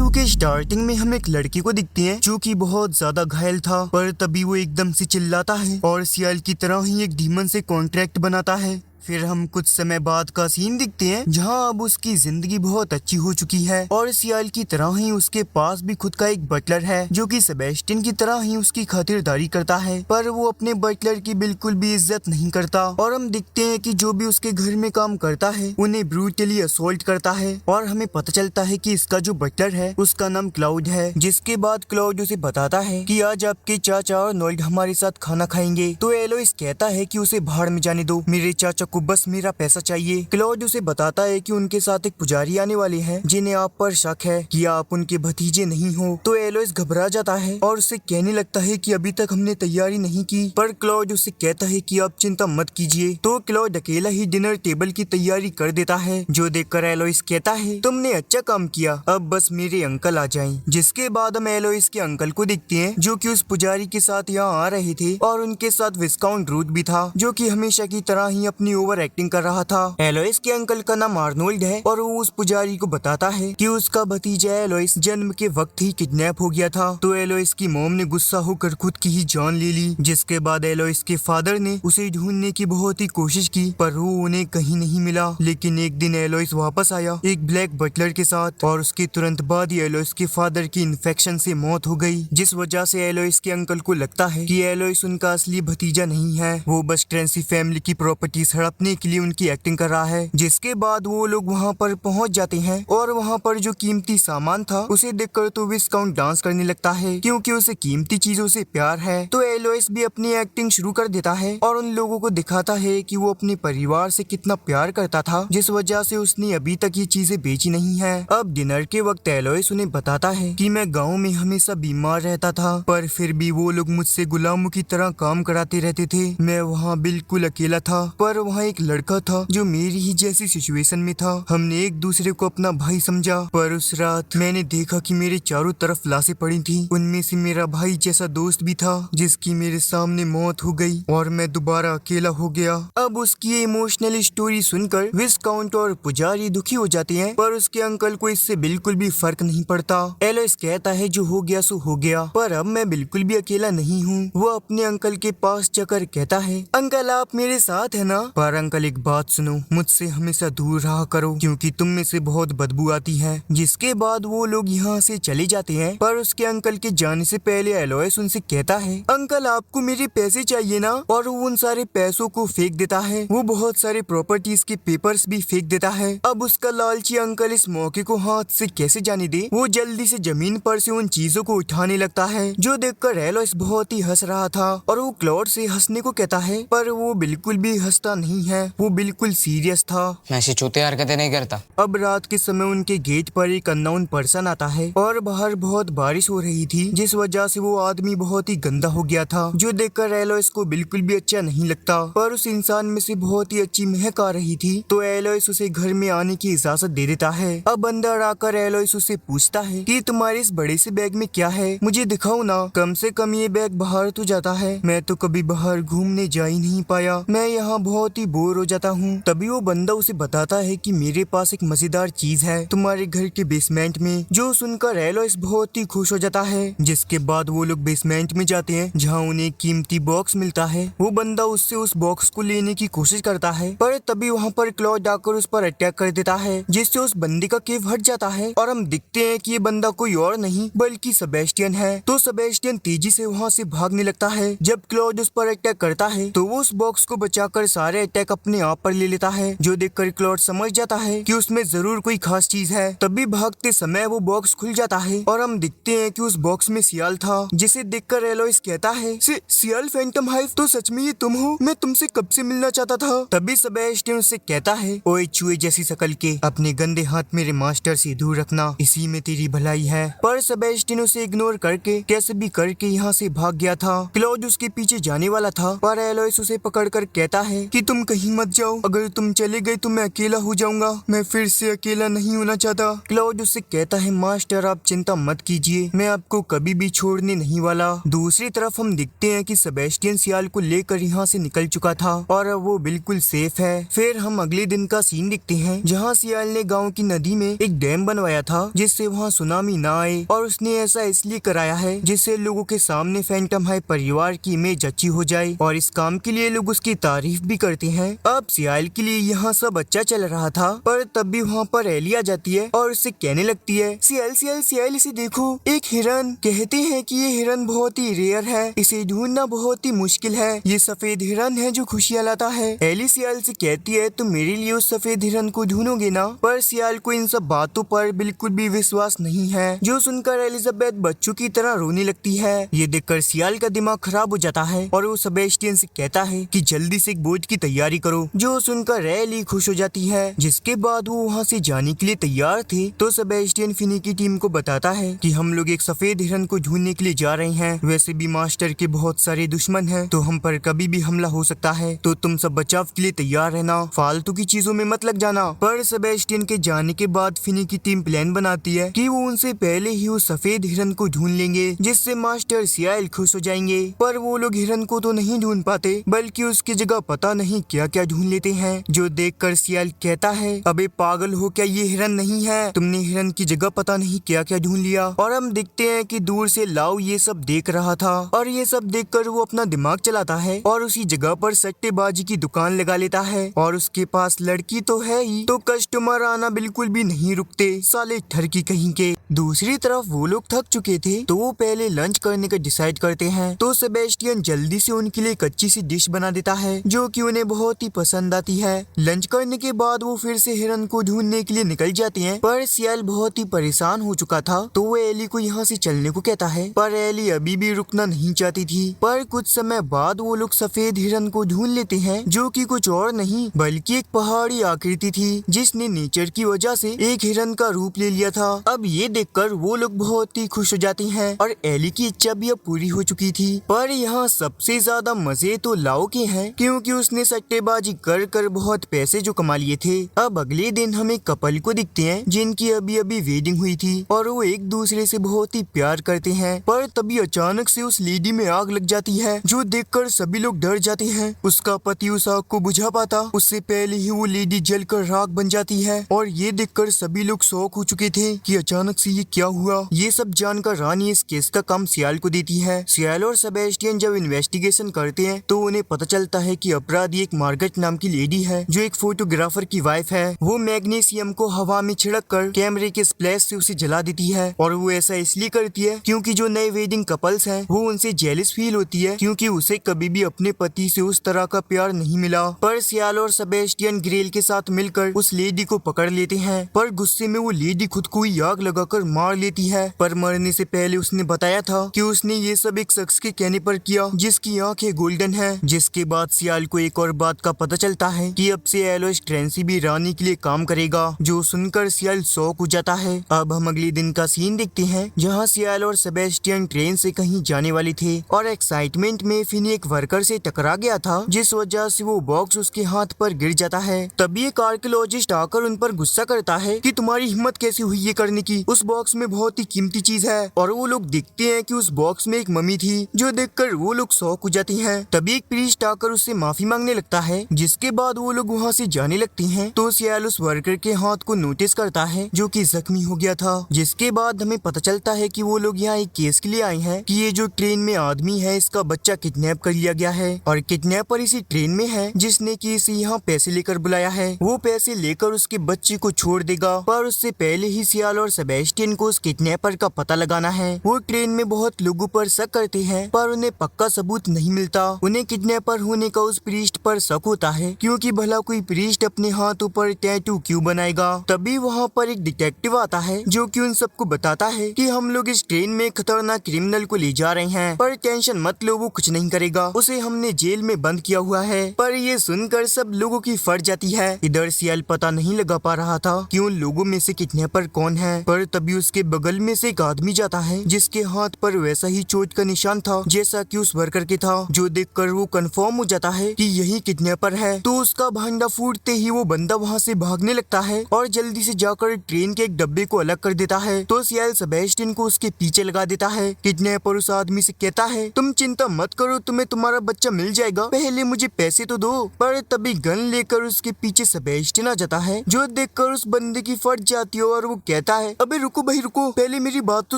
2 के स्टार्टिंग में हम एक लड़के को दिखते हैं जो कि बहुत ज्यादा घायल था, पर तभी वो एकदम से चिल्लाता है और सियाल की तरह ही एक डीमन से कॉन्ट्रैक्ट बनाता है। फिर हम कुछ समय बाद का सीन दिखते हैं जहां अब उसकी जिंदगी बहुत अच्छी हो चुकी है और सियाल की तरह ही उसके पास भी खुद का एक बटलर है जो कि सेबेस्टियन की तरह ही उसकी खातिरदारी करता है, पर वो अपने बटलर की बिल्कुल भी इज्जत नहीं करता। और हम दिखते हैं कि जो भी उसके घर में काम करता है उन्हें ब्रूटली असोल्ट करता है और हमें पता चलता है कि इसका जो बटलर है उसका नाम क्लाउड है। जिसके बाद क्लाउड उसे बताता है कि आज आपके चाचा और नॉल्ड हमारे साथ खाना खाएंगे। तो एलोइस कहता है कि उसे बाहर में जाने दो, मेरे चाचा को बस मेरा पैसा चाहिए। क्लाउड उसे बताता है कि उनके साथ एक पुजारी आने वाले हैं जिन्हें आप पर शक है कि आप उनके भतीजे नहीं हो। तो एलोइस घबरा जाता है और उसे कहने लगता है कि अभी तक हमने तैयारी नहीं की, पर क्लाउड उसे कहता है कि आप चिंता मत कीजिए। तो क्लाउड अकेला ही डिनर टेबल की तैयारी कर देता है, जो देखकर एलोइस कहता है तुमने अच्छा काम किया, अब बस मेरे अंकल आ जाएं। जिसके बाद हम एलोइस के अंकल को देखते हैं जो कि उस पुजारी के साथ यहाँ आ रहे थे और उनके साथ विस्काउंट रूट भी था जो कि हमेशा की तरह ही अपनी ओवर एक्टिंग कर रहा था। एलोइस के अंकल का नाम आर्नोल्ड है और वो उस पुजारी को बताता है कि उसका भतीजा एलोइस जन्म के वक्त ही किडनैप हो गया था। तो एलोइस की मॉम ने गुस्सा होकर खुद की ही जान ले ली। जिसके बाद एलोइस के फादर ने उसे ढूंढने की बहुत ही कोशिश की, पर वो उन्हें कहीं नहीं मिला। लेकिन एक दिन एलोइस वापस आया एक ब्लैक बटलर के साथ और उसके तुरंत बाद ही एलोइस के फादर की इन्फेक्शन से मौत हो गई, जिस वजह से एलोइस के अंकल को लगता है कि एलोइस उनका असली भतीजा नहीं है, वो बस ट्रेंसी फैमिली की प्रॉपर्टीज हड़पने के लिए उनकी एक्टिंग कर रहा है। जिसके बाद वो लोग वहाँ पर पहुँच जाते हैं और वहाँ पर जो कीमती सामान था उसे देखकर तो विस्काउंट डांस करने लगता है क्योंकि उसे कीमती चीजों से प्यार है। तो एलोइस भी अपनी एक्टिंग शुरू कर देता है और उन लोगों को दिखाता है कि वो अपने परिवार से कितना प्यार करता था, जिस वजह से उसने अभी तक ये चीजें बेची नहीं है। अब डिनर के वक्त एलोइस उन्हें बताता है कि मैं गाँव में हमेशा बीमार रहता था, पर फिर भी वो लोग मुझसे गुलामों की तरह काम कराते रहते थे। मैं वहाँ बिल्कुल अकेला था, पर वहाँ एक लड़का था जो मेरी ही जैसी सिचुएशन में था। हमने एक दूसरे को अपना भाई समझा, पर उस रात मैंने देखा कि मेरे चारों तरफ लाशें पड़ी थी। उनमें से मेरा भाई जैसा दोस्त भी था जिसकी मेरे सामने मौत हो गई और मैं दोबारा अकेला हो गया। अब उसकी इमोशनल स्टोरी सुनकर विस्काउंट और पुजारी दुखी हो जाते हैं, पर उसके अंकल को इससे बिल्कुल भी फर्क नहीं पड़ता। एलोइस कहता है जो हो गया सो हो गया, पर अब मैं बिल्कुल भी अकेला नहीं हूँ। वो अपने अंकल के पास जाकर कहता है अंकल आप मेरे साथ है ना? पर अंकल एक बात सुनो, मुझसे हमेशा दूर रहा करो क्योंकि तुम में से बहुत बदबू आती है। जिसके बाद वो लोग यहाँ से चले जाते हैं, पर उसके अंकल के जाने से पहले एलोइस उनसे कहता है अंकल आपको मेरे पैसे चाहिए ना? और वो उन सारे पैसों को फेंक देता है। वो बहुत सारे प्रॉपर्टीज के पेपर्स भी फेंक देता है। अब उसका लालची अंकल इस मौके को हाथ से कैसे जाने दे, वो जल्दी से जमीन पर से उन चीजों को उठाने लगता है, जो देखकर एलोइस बहुत ही हंस रहा था और वो क्लाउड से हंसने को कहता है, पर वो बिल्कुल भी हंसता नहीं है, वो बिल्कुल सीरियस था। मैं ऐसी चूते हरकतें नहीं करता। अब रात के समय उनके गेट पर एक अननोन पर्सन आता है और बाहर बहुत बारिश हो रही थी, जिस वजह से वो आदमी बहुत ही गंदा हो गया था, जो देखकर एलोइस को बिल्कुल भी अच्छा नहीं लगता। पर उस इंसान में से बहुत ही अच्छी महक आ रही थी, तो एलोइस उसे घर में आने की इजाजत दे देता है। अब अंदर आकर एलोइस उसे पूछता है कि तुम्हारे इस बड़े से बैग में क्या है, मुझे दिखाओ ना, कम से कम ये बैग बाहर तो जाता है, मैं तो कभी बाहर घूमने जा ही नहीं पाया, मैं यहाँ बहुत ही बोर हो जाता हूँ। तभी वो बंदा उसे बताता है कि मेरे पास एक मजेदार चीज है तुम्हारे घर के बेसमेंट में, जो सुनकर एलोइस बहुत ही खुश हो जाता है। जिसके बाद वो लोग बेसमेंट में जाते हैं जहाँ उन्हें एक कीमती बॉक्स मिलता है। वो बंदा उससे उस बॉक्स को लेने की कोशिश करता है, पर तभी वहाँ पर क्लॉड आकर उस पर अटैक कर देता है, जिससे उस बंदे का केव हट जाता है और हम दिखते हैं कि ये बंदा कोई और नहीं बल्कि सेबेस्टियन है। तो सेबेस्टियन तेजी से वहाँ से भागने लगता है। जब क्लॉड उस पर अटैक करता है तो वो उस बॉक्स को बचाकर सारे अटैक अपने आप पर ले लेता है, जो देखकर क्लॉड समझ जाता है कि उसमें जरूर कोई खास चीज है। तभी भागते समय वो बॉक्स खुल जाता है और हम दिखते हैं कि उस बॉक्स में सियाल था, जिसे देखकर एलोइस कहता है सियाल फैंटम हाइव, तो सच में ये तुम हो? मैं तुमसे कब से मिलना चाहता था। तभी सेबेस्टियन उससे कहता है ओए चूहे जैसी शकल के, अपने गंदे हाथ मेरे मास्टर से दूर रखना, इसी में तेरी भलाई है। पर सेबेस्टियन उसे इग्नोर करके कैसे भी करके यहाँ से भाग गया था। क्लॉड उसके पीछे जाने वाला था, पर एलोइस उसे पकड़कर कहता है कि तुम कहीं मत जाओ, अगर तुम चले गए तो मैं अकेला हो जाऊंगा, मैं फिर से अकेला नहीं होना चाहता। क्लाउड उससे कहता है मास्टर आप चिंता मत कीजिए, मैं आपको कभी भी छोड़ने नहीं वाला। दूसरी तरफ हम देखते हैं कि सेबेस्टियन सियाल को लेकर यहाँ से निकल चुका था और अब वो बिल्कुल सेफ है। फिर हम अगले दिन का सीन देखते हैं जहाँ सियाल ने गाँव की नदी में एक डैम बनवाया था जिससे वहाँ सुनामी ना आए, और उसने ऐसा इसलिए कराया है जिससे लोगों के सामने फैंटम हाई परिवार की इमेज अच्छी हो जाए, और इस काम के लिए लोग उसकी तारीफ भी करते हैं। अब सियाल के लिए यहाँ सब अच्छा चल रहा था, पर तब भी वहाँ पर एली आ जाती है और उससे कहने लगती है सियाल सियाल सियाल इसे देखो, एक हिरन। कहते हैं कि ये हिरन बहुत ही रेयर है, इसे ढूंढना बहुत ही मुश्किल है, ये सफेद हिरन है जो खुशियाँ लाता है। एली सियाल से कहती है तुम मेरे लिए उस सफेद हिरन को ढूंढोगे ना, पर सियाल को इन सब बातों पर बिल्कुल भी विश्वास नहीं है, जो सुनकर एलिजाबेथ बच्चों की तरह रोने लगती है। ये देखकर सियाल का दिमाग खराब हो जाता है और वो सेबेस्टियन से कहता है कि जल्दी से एक बोट की तैयारी करो, जो सुनकर एली खुश हो जाती है। जिसके बाद वो वहाँ से जाने के लिए तैयार थे तो सेबेस्टियन फिनी की टीम को बताता है कि हम लोग एक सफेद हिरन को ढूंढने के लिए जा रहे हैं, वैसे भी मास्टर के बहुत सारे दुश्मन हैं, तो हम पर कभी भी हमला हो सकता है, तो तुम सब बचाव के लिए तैयार रहना, फालतू की चीजों में मत लग जाना। पर सेबेस्टियन के जाने के बाद फिनी की टीम प्लान बनाती है कि वो उनसे पहले ही उस सफेद हिरन को ढूंढ लेंगे, जिससे मास्टर सियाल खुश हो जाएंगे। पर वो लोग हिरन को तो नहीं ढूंढ पाते, बल्कि उसकी जगह पता नहीं क्या क्या ढूंढ लेते हैं, जो देखकर सियाल कहता है अबे पागल हो क्या, ये हिरन नहीं है, तुमने हिरन की जगह पता नहीं क्या क्या ढूंढ लिया। और हम देखते हैं कि दूर से लाओ ये सब देख रहा था, और ये सब देखकर वो अपना दिमाग चलाता है और उसी जगह पर सट्टेबाजी की दुकान लगा लेता है, और उसके पास लड़की तो है ही, तो कस्टमर आना बिल्कुल भी नहीं रुकते, साले ठरकी कहीं के। दूसरी तरफ वो लोग थक चुके थे तो वो पहले लंच करने का डिसाइड करते हैं, तो सेबेस्टियन जल्दी से उनके लिए एक अच्छी सी डिश बना देता है जो कि उन्हें बहुत ही पसंद आती है। लंच करने के बाद वो फिर से हिरन को ढूंढने के लिए निकल जाते हैं, पर सियाल बहुत ही परेशान हो चुका था तो वो एली को यहाँ से चलने को कहता है, पर एली अभी भी रुकना नहीं चाहती थी। पर कुछ समय बाद वो लोग सफेद हिरन को ढूंढ लेते हैं, जो कि कुछ और नहीं बल्कि एक पहाड़ी आकृति थी जिसने नेचर की वजह से एक हिरन का रूप ले लिया था। अब ये देखकर वो लोग बहुत ही खुश हो जाते हैं और एली की इच्छा भी अब पूरी हो चुकी थी। पर यहाँ सबसे ज्यादा मजे तो लाओ के हैं, क्योंकि उसने सट्टेबाजी कर कर बहुत पैसे जो कमा लिए थे। अब अगले दिन हम एक कपल को दिखते हैं जिनकी अभी अभी वेडिंग हुई थी और वो एक दूसरे से बहुत ही प्यार करते हैं, पर तभी अचानक से उस लेडी में आग लग जाती है, जो देखकर सभी लोग डर जाते हैं। उसका पति उस आग को बुझा पाता उससे पहले ही वो लेडी जलकर राख बन जाती है, और ये देखकर सभी लोग शॉक हो चुके थे कि अचानक से ये क्या हुआ। ये सब जानकर रानी इस केस का काम सियाल को देती है। सियाल और सेबेस्टियन जब इन्वेस्टिगेशन करते हैं तो उन्हें पता चलता है कि अपराधी एक मार्गरेट नाम की लेडी है, जो एक फोटोग्राफर की वाइफ है। वो मैग्नीशियम को हवा में छिड़क कर कैमरे के स्प्लैश से उसे जला देती है, और वो ऐसा इसलिए करती है क्योंकि जो नए वेडिंग कपल्स हैं वो उनसे जेलस फील होती है, क्योंकि उसे कभी भी अपने पति से उस तरह का प्यार नहीं मिला। पर सियाल और सेबेस्टियन ग्रेल के साथ मिलकर उस लेडी को पकड़ लेते हैं, पर गुस्से में वो लेडी खुद को ही आग लगाकर मार लेती है। पर मरने से पहले उसने बताया था कि उसने ये सब एक शख्स के कहने पर किया जिसकी आंखें गोल्डन है। जिसके बाद सियाल को एक और बात का पता चलता है कि अब से एलोइस ट्रेंसी भी रानी के लिए काम करेगा, जो सुनकर सियाल शॉक हो जाता है। अब हम अगले दिन का सीन देखते हैं जहाँ सियाल और सेबेस्टियन ट्रेन से कहीं जाने वाले थे, और एक्साइटमेंट में फिनी एक वर्कर से टकरा गया था, जिस वजह से वो बॉक्स उसके हाथ पर गिर जाता है। तभी एक आर्कियोलॉजिस्ट आकर उन पर गुस्सा करता है कि तुम्हारी हिम्मत कैसी हुई ये करने की, उस बॉक्स में बहुत ही कीमती चीज है। और वो लोग देखते हैं कि उस बॉक्स में एक मम्मी थी, जो देखकर वो लोग शॉक हो जाते हैं। तभी एक प्रीस्ट आकर उससे माफी मांगने लगता है, जिसके बाद वो लोग वहाँ से जाने लगते हैं। तो सियाल उस वर्कर के हाथ को नोटिस करता है जो कि जख्मी हो गया था। जिसके बाद हमें पता चलता है कि वो लोग यहाँ एक केस के लिए आए हैं कि ये जो ट्रेन में आदमी है इसका बच्चा किडनैप कर लिया गया है, और किडनैपर इसी ट्रेन में है जिसने कि इसे यहाँ पैसे लेकर बुलाया है। वो पैसे लेकर उसके बच्चे को छोड़ देगा, पर उससे पहले ही सियाल और सेबेस्टियन को उस किडनैपर का पता लगाना है। वो ट्रेन में बहुत लोगों पर शक करते हैं, पर उन्हें पक्का सबूत नहीं मिलता। उन्हें किडनैपर होने का उस प्रीस्ट पर शक होता है, क्योंकि भला कोई प्रीस्ट अपने हाथों पर टैटू क्यों बनाएगा। तभी वहाँ पर एक डिटेक्टिव आता है जो कि उन सबको बताता है कि हम लोग इस ट्रेन में खतरनाक क्रिमिनल को ले जा रहे हैं, पर टेंशन मत लो, वो कुछ नहीं करेगा, उसे हमने जेल में बंद किया हुआ है। पर ये सुनकर सब लोगों की फट जाती है। इधर सियाल पता नहीं लगा पा रहा था कि उन लोगों में से किडनैपर कौन है, पर तभी उसके बगल में से एक आदमी जाता है जिसके हाथ पर वैसा ही चोट का निशान था जैसा कि उस वर्कर के था, जो देखकर वो कंफर्म हो जाता है कि यही किडनैपर है। तो उसका भांडा फूटते ही वो बंदा वहाँ से भागने लगता है और जल्दी से जाकर ट्रेन के एक डब्बे को अलग कर देता है। तो सियाल सेबेस्टियन को उसके पीछे लगा देता है। किडनैपर उस आदमी से कहता है, तुम चिंता मत करो, तुम्हें तुम्हारा बच्चा मिल जाएगा, पहले मुझे पैसे तो दो। पर तभी गन लेकर उसके पीछे सेबेस्टियन आ जाता है, जो देखकर उस बंदे की फट जाती है और वो कहता है, अबे रुको भाई रुको, पहले मेरी बात तो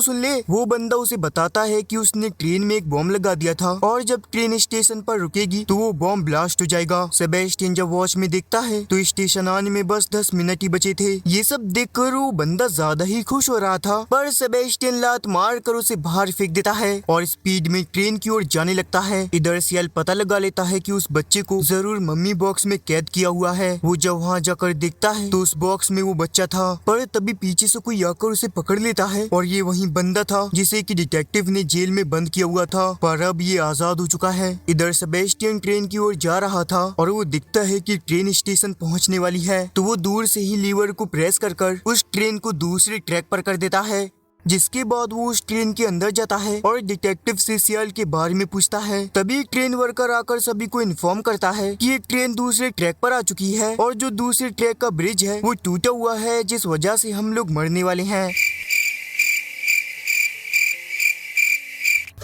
सुन ले। वो बंदा उसे बताता है कि उसने ट्रेन में एक बॉम्ब लगा दिया था और जब ट्रेन स्टेशन पर रुकेगी तो वो बॉम्ब ब्लास्ट हो जाएगा। सेबेस्टियन जब वॉच में देखता है तो स्टेशन आने में बस 10 मिनट ही बचे थे। ये सब देखकर वो बंदा ज्यादा ही खुश हो रहा था, पर सेबेस्टियन लात मार कर उसे बाहर फेंक देता है और स्पीड में ट्रेन की ओर जाने लगता है। इधर सियाल पता लगा लेता है कि उस बच्चे को जरूर मम्मी बॉक्स में कैद किया हुआ है। वो जब वहाँ जाकर देखता है तो उस बॉक्स में वो बच्चा था, पर तभी पीछे से कोई आकर उसे पकड़ लेता है और ये वही बंदा था जिसे कि डिटेक्टिव ने जेल में बंद किया हुआ था, पर अब ये आजाद हो चुका है। इधर सेबेस्टियन ट्रेन की ओर जा रहा था और वो दिखता है कि ट्रेन स्टेशन पहुंचने वाली है, तो वो दूर से ही लीवर को प्रेस कर उस ट्रेन को दूसरे ट्रैक पर कर देता है। जिसके बाद वो उस ट्रेन के अंदर जाता है और डिटेक्टिव से सियाल के बारे में पूछता है। तभी ट्रेन वर्कर आकर सभी को इन्फॉर्म करता है कि एक ट्रेन दूसरे ट्रैक पर आ चुकी है और जो दूसरे ट्रैक का ब्रिज है वो टूटा हुआ है, जिस वजह से हम लोग मरने वाले हैं।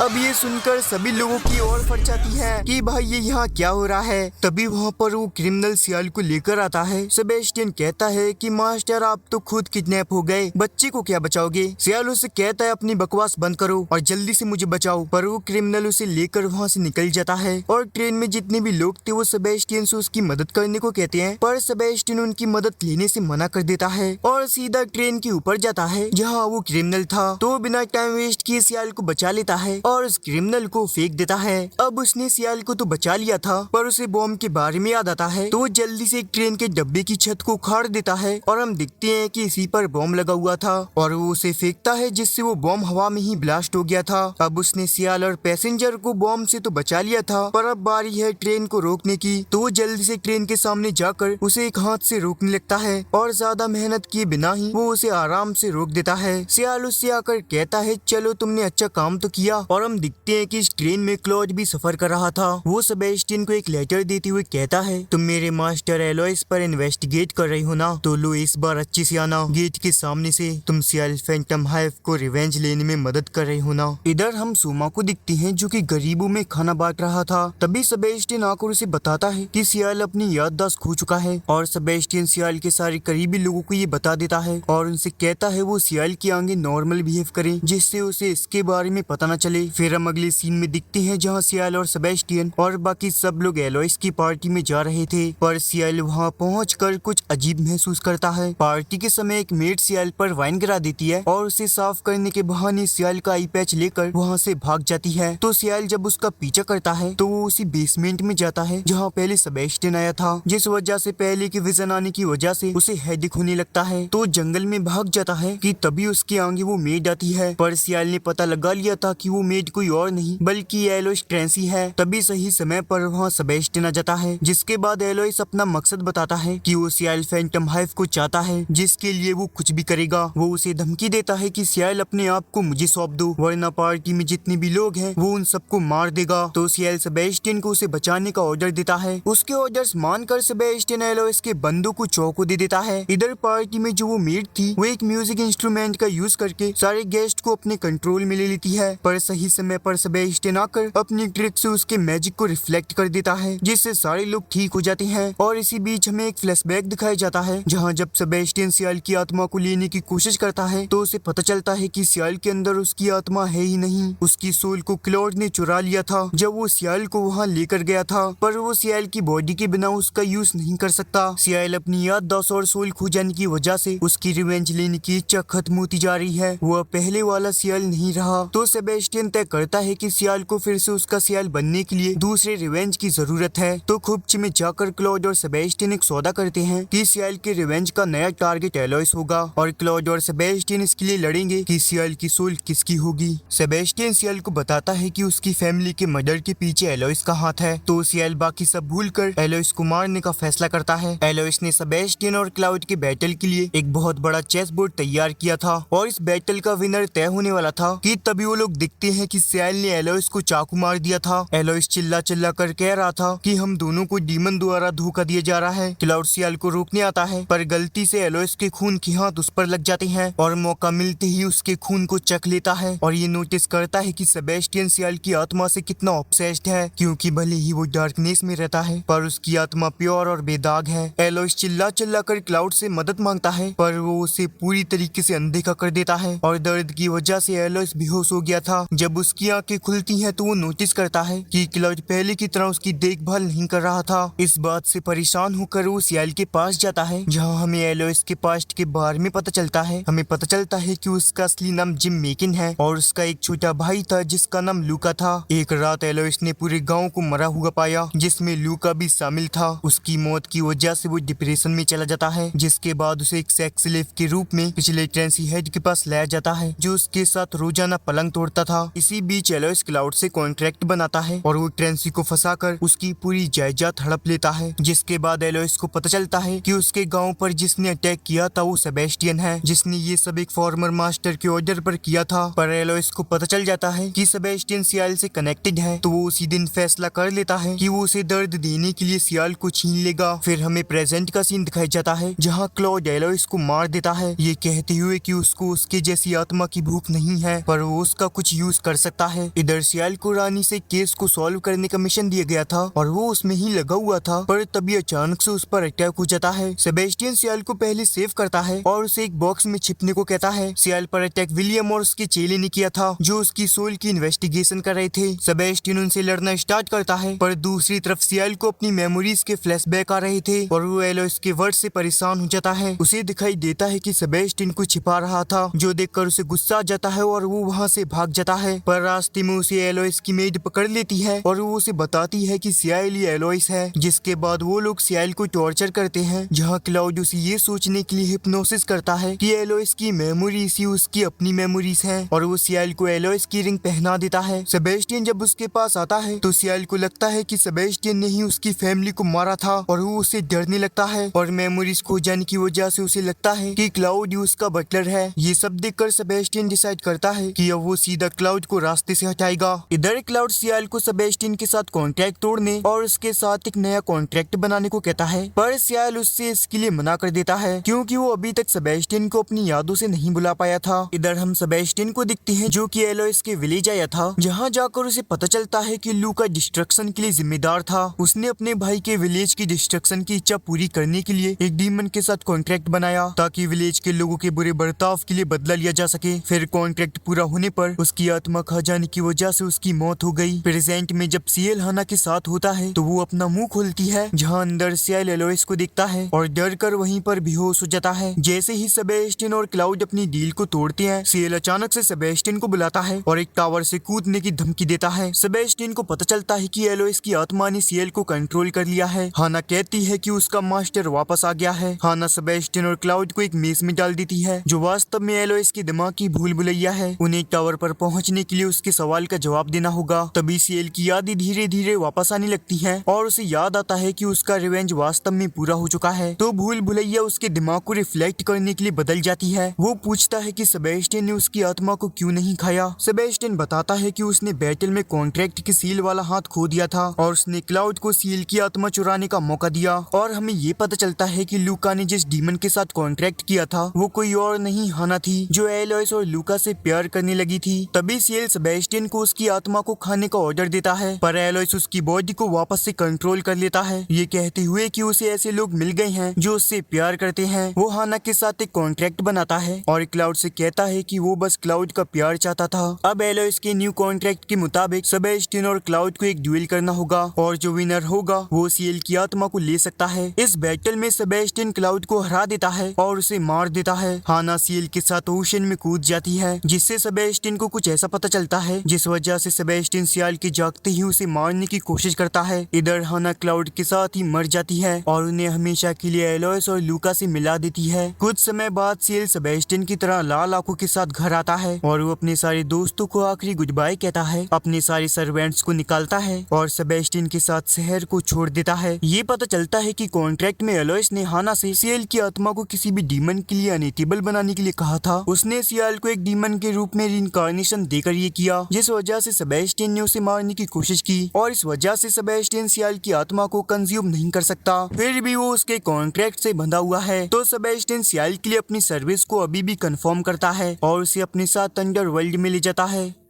अब ये सुनकर सभी लोगों की ओर फट जाती है कि भाई ये यहाँ क्या हो रहा है। तभी वहाँ पर वो क्रिमिनल सियाल को लेकर आता है। सेबेस्टियन कहता है कि मास्टर आप तो खुद किडनैप हो गए, बच्चे को क्या बचाओगे। सियाल उसे कहता है अपनी बकवास बंद करो और जल्दी से मुझे बचाओ, पर वो क्रिमिनल उसे लेकर वहाँ से निकल जाता है और ट्रेन में जितने भी लोग थे वो सेबेस्टियन से उसकी मदद करने को कहते हैं, पर सेबेस्टियन उनकी मदद लेने से मना कर देता है और सीधा ट्रेन के ऊपर जाता है जहाँ वो क्रिमिनल था। तो बिना टाइम वेस्ट किए सियाल को बचा लेता है और उस क्रिमिनल को फेंक देता है। अब उसने सियाल को तो बचा लिया था, पर उसे बॉम्ब के बारे में याद आता है, तो वो जल्दी से एक ट्रेन के डब्बे की छत को उखाड़ देता है और हम देखते हैं कि इसी पर बॉम्ब लगा हुआ था और वो उसे फेंकता है, जिससे वो बॉम्ब हवा में ही ब्लास्ट हो गया था। अब उसने सियाल और पैसेंजर को बॉम्ब से तो बचा लिया था, पर अब बारी है ट्रेन को रोकने की। तो वो जल्दी से ट्रेन के सामने जाकर उसे एक हाथ से रोकने लगता है और ज्यादा मेहनत किए बिना ही वो उसे आराम से रोक देता है। सियाल उससे आकर कहता है, चलो तुमने अच्छा काम तो किया। और हम दिखते हैं कि इस ट्रेन में क्लॉड भी सफर कर रहा था। वो सेबेस्टियन को एक लेटर देते हुए कहता है, तुम मेरे मास्टर एलोइस पर इन्वेस्टिगेट कर रही हो ना, तो लो इस बार अच्छे से आना गेट के सामने से, तुम सियाल फैंटम हाइव को रिवेंज लेने में मदद कर रही हो ना। इधर हम सुमा को दिखते हैं जो कि गरीबों में खाना बांट रहा था। तभी सेबेस्टियन आकर उसे बताता है कि सियाल अपनी याददाश्त खो चुका है और सेबेस्टियन सियाल के सारे करीबी लोगों को ये बता देता है और उनसे कहता है वो सियाल के आगे नॉर्मल बिहेव करें, जिससे उसे इसके बारे में पता न चले। फिर हम अगले सीन में दिखते हैं जहां सियाल और सेबेस्टियन और बाकी सब लोग एलोइस की पार्टी में जा रहे थे, पर सियाल वहां पहुंचकर कुछ अजीब महसूस करता है। पार्टी के समय एक मेड सियाल पर वाइन गिरा देती है और उसे साफ करने के बहाने सियाल का आई पैच लेकर वहां से भाग जाती है। तो सियाल जब उसका पीछा करता है तो वो उसी बेसमेंट में जाता है जहाँ पहले सेबेस्टियन आया था, जिस वजह से पहले के विजन आने की वजह से उसे हेडेक होने लगता है। तो जंगल में भाग जाता है कि तभी उसके आगे वो मेड आती है, पर सियाल ने पता लगा लिया था कि वो मेड कोई और नहीं बल्कि एलोइस ट्रेंसी है। तभी सही समय पर वहाँ सेबेस्टियन आ जाता है, जिसके बाद एलोइस अपना मकसद बताता है कि वो सियाल फैंटम हाइव को चाहता है, जिसके लिए वो कुछ भी करेगा। वो उसे धमकी देता है कि सियाल अपने आप को मुझे सौंप दो, वरना पार्टी में जितने भी लोग हैं वो उन सबको मार देगा। तो सियाल सेबेस्टियन को उसे बचाने का ऑर्डर देता है। उसके ऑर्डर्स मानकर सेबेस्टियन एलोइस के बंदूं को चौको दे देता है। इधर पार्टी में जो वो मेड थी वो एक म्यूजिक इंस्ट्रूमेंट का यूज करके सारे गेस्ट को अपने कंट्रोल में ले लेती है, पर सही समय पर सेबेस्टियन आकर अपनी ट्रिक से उसके मैजिक को रिफ्लेक्ट कर देता है, जिससे सारे लोग ठीक हो जाते हैं। और इसी बीच हमें एक फ्लैशबैक दिखाया जाता है जहां जब सेबेस्टियन सियाल की आत्मा को लेने की कोशिश करता है तो उसे पता चलता है कि सियाल के अंदर उसकी आत्मा है ही नहीं, उसकी सोल को क्लॉड ने चुरा लिया था जब वो सियाल को वहां लेकर गया था, पर वो सियाल की बॉडी के बिना उसका यूज नहीं कर सकता। सियाल अपनी याददाश्त और सोल खो जाने की वजह से उसकी रिवेंज लेने की इच्छा खत्म होती जा रही है, वो पहले वाला सियाल नहीं रहा। तो सेबेस्टियन तय करता है कि सियाल को फिर से उसका सियाल बनने के लिए दूसरे रिवेंज की जरूरत है। तो खुपच में जाकर क्लॉड और सेबेस्टियन एक सौदा करते हैं कि सियाल के रिवेंज का नया टारगेट एलोइस होगा और क्लॉड और सेबेस्टियन इसके लिए लड़ेंगे कि सियाल की सोल किसकी होगी। सेबेस्टियन सियाल को बताता है कि उसकी फैमिली के मर्डर के पीछे एलोइस का हाथ है, तो सियाल बाकी सब भूलकर एलोइस को मारने का फैसला करता है। एलोइस ने सेबेस्टियन और क्लाउड के बैटल के लिए एक बहुत बड़ा चेस बोर्ड तैयार किया था और इस बैटल का विनर तय होने वाला था कि तभी वो लोग दिखते हैं हैं कि सियाल ने एलोइस को चाकू मार दिया था। एलोइस चिल्ला चिल्ला कर कह रहा था कि हम दोनों को डीमन द्वारा धोखा दिया जा रहा है। क्लाउड सियाल को रोकने आता है पर गलती से एलोइस के खून के हाथ उस पर लग जाते हैं और मौका मिलते ही उसके खून को चख लेता है और ये नोटिस करता है कि सेबेस्टियन सियाल की आत्मा से कितना ऑब्सेस्ड है, क्योंकि भले ही वो डार्कनेस में रहता है पर उसकी आत्मा प्योर और बेदाग है। एलोइस चिल्ला चिल्ला कर क्लाउड से मदद मांगता है पर वो उसे पूरी तरीके से अनदेखा कर देता है और दर्द की वजह से एलोइस बेहोश हो गया था। जब उसकी आंखें खुलती हैं तो वो नोटिस करता है कि क्लाउड पहले की तरह उसकी देखभाल नहीं कर रहा था। इस बात से परेशान होकर वो सियाल के पास जाता है जहाँ हमें एलोइस के पास्ट के बारे में पता चलता है। हमें पता चलता है कि उसका असली नाम जिम मेकिन है और उसका एक छोटा भाई था जिसका नाम लूका था। एक रात एलोइस ने पूरे गाँव को मरा हुआ पाया जिसमें लूका भी शामिल था। उसकी मौत की वजह से वो डिप्रेशन में चला जाता है, जिसके बाद उसे एक सेक्स स्लेव के रूप में पिछले ट्रेंसी हेड के पास लाया जाता है जो उसके साथ रोजाना पलंग तोड़ता था। इसी बीच एलोइस क्लाउड से कॉन्ट्रैक्ट बनाता है और वो ट्रेंसी को फंसाकर उसकी पूरी जायदाद हड़प लेता है। जिसके बाद एलोइस को पता चलता है कि उसके गांव पर जिसने अटैक किया था वो सेबेस्टियन है, जिसने ये सब एक फॉर्मर मास्टर के ऑर्डर पर किया था। पर एलोइस को पता चल जाता है कि सेबेस्टियन सियाल से कनेक्टेड है, तो वो उसी दिन फैसला कर लेता है कि वो उसे दर्द देने के लिए सियाल को छीन लेगा। फिर हमें प्रेजेंट का सीन दिखाया जाता है जहाँ क्लाउड एलोइस को मार देता है, ये कहते हुए कि उसको उसके जैसी आत्मा की भूख नहीं है पर वो उसका कुछ यूज कर सकता है। इधर सियाल को रानी से केस को सॉल्व करने का मिशन दिया गया था और वो उसमें ही लगा हुआ था, पर तभी अचानक से उस पर अटैक हो जाता है। सेबेस्टियन सियाल को पहले सेव करता है और उसे एक बॉक्स में छिपने को कहता है। सियाल पर अटैक विलियम और उसके चेले ने किया था जो उसकी सोल की इन्वेस्टिगेशन कर रहे थे। सेबेस्टियन उनसे लड़ना स्टार्ट करता है पर दूसरी तरफ सियाल को अपनी मेमोरीज के फ्लैशबैक आ रहे थे और वो एलोइस के वर्ड से परेशान हो जाता है। उसे दिखाई देता है कि सेबेस्टियन को छिपा रहा था, जो देखकर उसे गुस्सा आ जाता है और वो वहाँ से भाग जाता है। पर रास्ते में उसे एलोइस की मेड पकड़ लेती है और वो उसे बताती है कि सियाल ही एलोइस है। जिसके बाद वो लोग सियाल को टॉर्चर करते हैं, जहाँ क्लाउड उसे ये सोचने के लिए हिप्नोसिस करता है कि एलोइस की मेमोरीज ही उसकी अपनी मेमोरीज हैं और वो सियाल को एलोइस की रिंग पहना देता है। सेबेस्टियन जब उसके पास आता है तो सियाल को लगता है कि सेबेस्टियन ने ही उसकी फैमिली को मारा था और वो उसे डरने लगता है और मेमोरीज खो जाने की वजह से उसे लगता है कि क्लाउड ही उसका बटलर है। ये सब देखकर सेबेस्टियन डिसाइड करता है कि अब वो सीधा क्लाउड को रास्ते से हटाएगा। इधर क्लाउड सियाल को सेबेस्टियन के साथ कॉन्ट्रैक्ट तोड़ने और उसके साथ एक नया कॉन्ट्रैक्ट बनाने को कहता है, पर सियाल उससे इसके लिए मना कर देता है क्योंकि वो अभी तक सेबेस्टियन को अपनी यादों से नहीं बुला पाया था। इधर हम सेबेस्टियन को दिखते हैं जो कि एलोइस के विलेज आया था, जहाँ जाकर उसे पता चलता है कि लूका डिस्ट्रक्शन के लिए जिम्मेदार था। उसने अपने भाई के विलेज की डिस्ट्रक्शन की इच्छा पूरी करने के लिए एक डीमन के साथ कॉन्ट्रैक्ट बनाया ताकि विलेज के लोगों के बुरे बर्ताव के लिए बदला लिया जा सके। फिर कॉन्ट्रैक्ट पूरा होने पर उसकी आत्मा खा जाने की वजह से उसकी मौत हो गई। प्रेजेंट में जब सियल हाना के साथ होता है तो वो अपना मुंह खोलती है, जहाँ अंदर सियल एलोइस को देखता है और डर कर वहीं पर बेहोश हो जाता है। जैसे ही सेबेस्टियन और क्लाउड अपनी डील को तोड़ते हैं, सियल अचानक से सेबेस्टियन को बुलाता है और एक टावर से कूदने की धमकी देता है। सेबेस्टियन को पता चलता है कि एलोइस की आत्मा ने सियल को कंट्रोल कर लिया है। हाना कहती है कि उसका मास्टर वापस आ गया है। हाना सेबेस्टियन और क्लाउड को एक मेस में डाल देती है जो वास्तव में एलोइस के दिमाग की भूल भुलैया है। उन्हें टावर पर पहुंचने के लिए उसके सवाल का जवाब देना होगा। तभी सियल की यादें धीरे धीरे वापस आने लगती हैं और उसे याद आता है कि उसका रिवेंज वास्तव में पूरा हो चुका है। तो भूल भुलैया उसके दिमाग को रिफ्लेक्ट करने के लिए बदल जाती है। वो पूछता है कि सेबेस्टियन ने उसकी आत्मा को क्यों नहीं खाया। सेबेस्टियन बताता है कि उसने बैटल में कॉन्ट्रैक्ट के सील वाला हाथ खो दिया था और उसने क्लाउड को सील की आत्मा चुराने का मौका दिया। और हमें ये पता चलता है कि लूका ने जिस डीमन के साथ कॉन्ट्रैक्ट किया था वो कोई और नहीं हाना थी, जो एलोइस और लूका से प्यार करने लगी थी। तभी सियल सेबेस्टियन को उसकी आत्मा को खाने का ऑर्डर देता है, पर एलोइस उसकी बॉडी को वापस से कंट्रोल कर लेता है, ये कहते हुए कि उसे ऐसे लोग मिल गए हैं जो उससे प्यार करते हैं। वो हाना के साथ एक कॉन्ट्रैक्ट बनाता है और क्लाउड से कहता है कि वो बस क्लाउड का प्यार चाहता था। अब एलोइस के न्यू कॉन्ट्रैक्ट के मुताबिक सेबेस्टियन और क्लाउड को एक ड्यूल करना होगा और जो विनर होगा वो सियल की आत्मा को ले सकता है। इस बैटल में सेबेस्टियन क्लाउड को हरा देता है और उसे मार देता है। हाना सियल के साथ ओशन में कूद जाती है, जिससे सेबेस्टियन को कुछ ऐसा पता चलता है जिस वजह से सेबेस्टियन सियल के जागते ही उसे मारने की कोशिश करता है। इधर हाना क्लाउड के साथ ही मर जाती है और उन्हें हमेशा के लिए एलोइस और लूका से मिला देती है। कुछ समय बाद सियल सेबेस्टियन की तरह लाल आंखों के साथ घर आता है और वो अपने सारे दोस्तों को आखिरी गुड बाय कहता है, अपने सारे सर्वेंट्स को निकालता है और सेबेस्टियन के साथ शहर को छोड़ देता है। ये पता चलता है कि कॉन्ट्रैक्ट में एलोइस ने हाना से सियल की आत्मा को किसी भी डीमन के लिए अनएटेबल बनाने के लिए कहा था। उसने सियल को एक डीमन के रूप में रिइंकार्नेशन देकर जानबूझकर ये किया, जिस वजह से सेबेस्टियन ने उसे मारने की कोशिश की और इस वजह से सेबेस्टियन सियाल की आत्मा को कंज्यूम नहीं कर सकता। फिर भी वो उसके कॉन्ट्रैक्ट से बंधा हुआ है, तो सेबेस्टियन सियाल के लिए अपनी सर्विस को अभी भी कंफर्म करता है और उसे अपने साथ अंडर वर्ल्ड में ले जाता है।